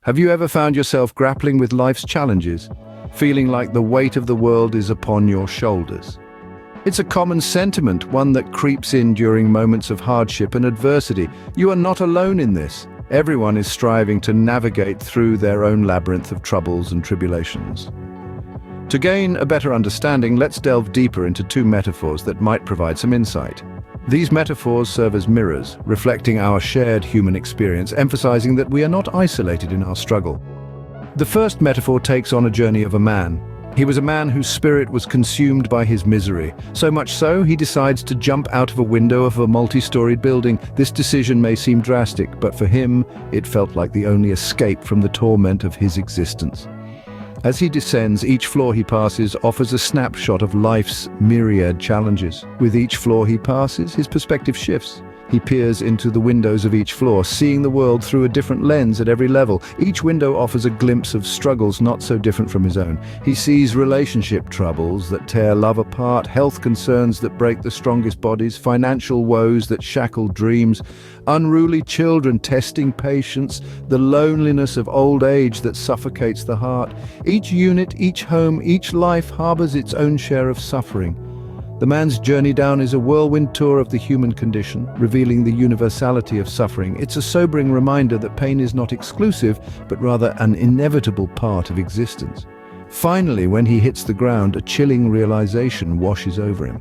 Have you ever found yourself grappling with life's challenges, feeling like the weight of the world is upon your shoulders? It's a common sentiment, one that creeps in during moments of hardship and adversity. You are not alone in this. Everyone is striving to navigate through their own labyrinth of troubles and tribulations. To gain a better understanding, let's delve deeper into two metaphors that might provide some insight. These metaphors serve as mirrors, reflecting our shared human experience, emphasizing that we are not isolated in our struggle. The first metaphor takes on a journey of a man. He was a man whose spirit was consumed by his misery, so much so he decides to jump out of a window of a multi-storied building. This decision may seem drastic, but for him, it felt like the only escape from the torment of his existence. As he descends, each floor he passes offers a snapshot of life's myriad challenges. With each floor he passes, his perspective shifts. He peers into the windows of each floor, seeing the world through a different lens at every level. Each window offers a glimpse of struggles not so different from his own. He sees relationship troubles that tear love apart, health concerns that break the strongest bodies, financial woes that shackle dreams, unruly children testing patience, the loneliness of old age that suffocates the heart. Each unit, each home, each life harbors its own share of suffering. The man's journey down is a whirlwind tour of the human condition, revealing the universality of suffering. It's a sobering reminder that pain is not exclusive, but rather an inevitable part of existence. Finally, when he hits the ground, a chilling realization washes over him.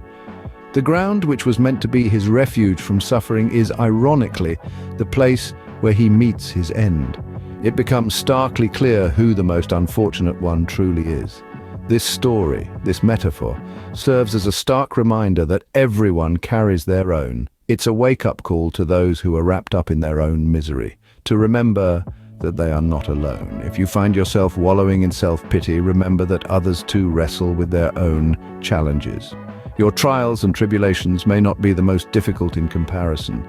The ground, which was meant to be his refuge from suffering, is ironically the place where he meets his end. It becomes starkly clear who the most unfortunate one truly is. This story, this metaphor, serves as a stark reminder that everyone carries their own. It's a wake-up call to those who are wrapped up in their own misery, to remember that they are not alone. If you find yourself wallowing in self-pity, remember that others too wrestle with their own challenges. Your trials and tribulations may not be the most difficult in comparison,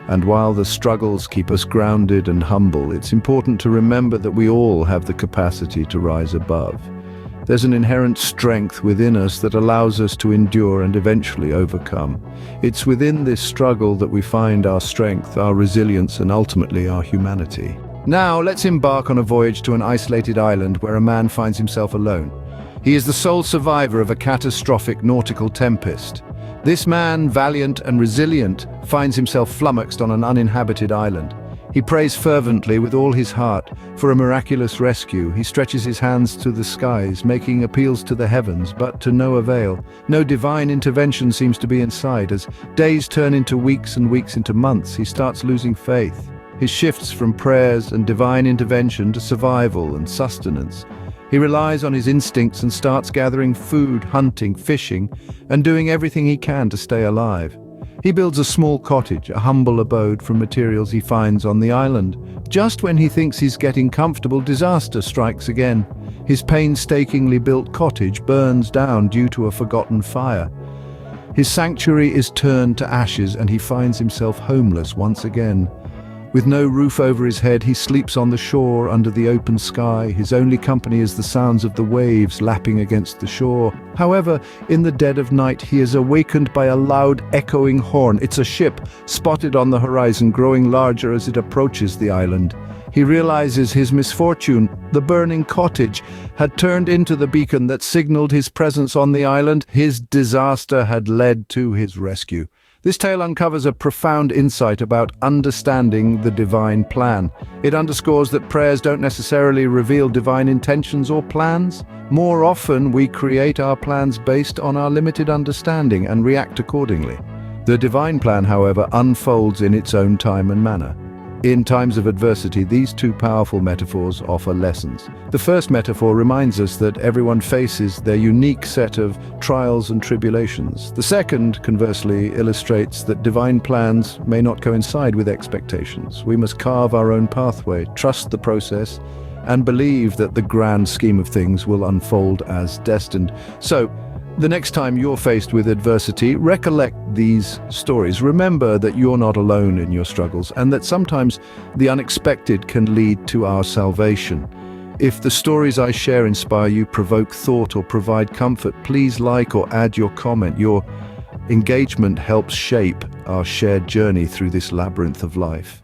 and while the struggles keep us grounded and humble, it's important to remember that we all have the capacity to rise above. There's an inherent strength within us that allows us to endure and eventually overcome. It's within this struggle that we find our strength, our resilience, and ultimately our humanity. Now, let's embark on a voyage to an isolated island where a man finds himself alone. He is the sole survivor of a catastrophic nautical tempest. This man, valiant and resilient, finds himself flummoxed on an uninhabited island. He prays fervently with all his heart for a miraculous rescue. He stretches his hands to the skies, making appeals to the heavens, but to no avail. No divine intervention seems to be in sight. As days turn into weeks and weeks into months, he starts losing faith. He shifts from prayers and divine intervention to survival and sustenance. He relies on his instincts and starts gathering food, hunting, fishing, and doing everything he can to stay alive. He builds a small cottage, a humble abode from materials he finds on the island. Just when he thinks he's getting comfortable, disaster strikes again. His painstakingly built cottage burns down due to a forgotten fire. His sanctuary is turned to ashes and he finds himself homeless once again. With no roof over his head, he sleeps on the shore under the open sky. His only company is the sounds of the waves lapping against the shore. However, in the dead of night, he is awakened by a loud, echoing horn. It's a ship, spotted on the horizon, growing larger as it approaches the island. He realizes his misfortune. The burning cottage had turned into the beacon that signaled his presence on the island. His disaster had led to his rescue. This tale uncovers a profound insight about understanding the divine plan. It underscores that prayers don't necessarily reveal divine intentions or plans. More often, we create our plans based on our limited understanding and react accordingly. The divine plan, however, unfolds in its own time and manner. In times of adversity, these two powerful metaphors offer lessons. The first metaphor reminds us that everyone faces their unique set of trials and tribulations. The second, conversely, illustrates that divine plans may not coincide with expectations. We must carve our own pathway, trust the process, and believe that the grand scheme of things will unfold as destined. So, the next time you're faced with adversity, recollect these stories. Remember that you're not alone in your struggles and that sometimes the unexpected can lead to our salvation. If the stories I share inspire you, provoke thought, or provide comfort, please like or add your comment. Your engagement helps shape our shared journey through this labyrinth of life.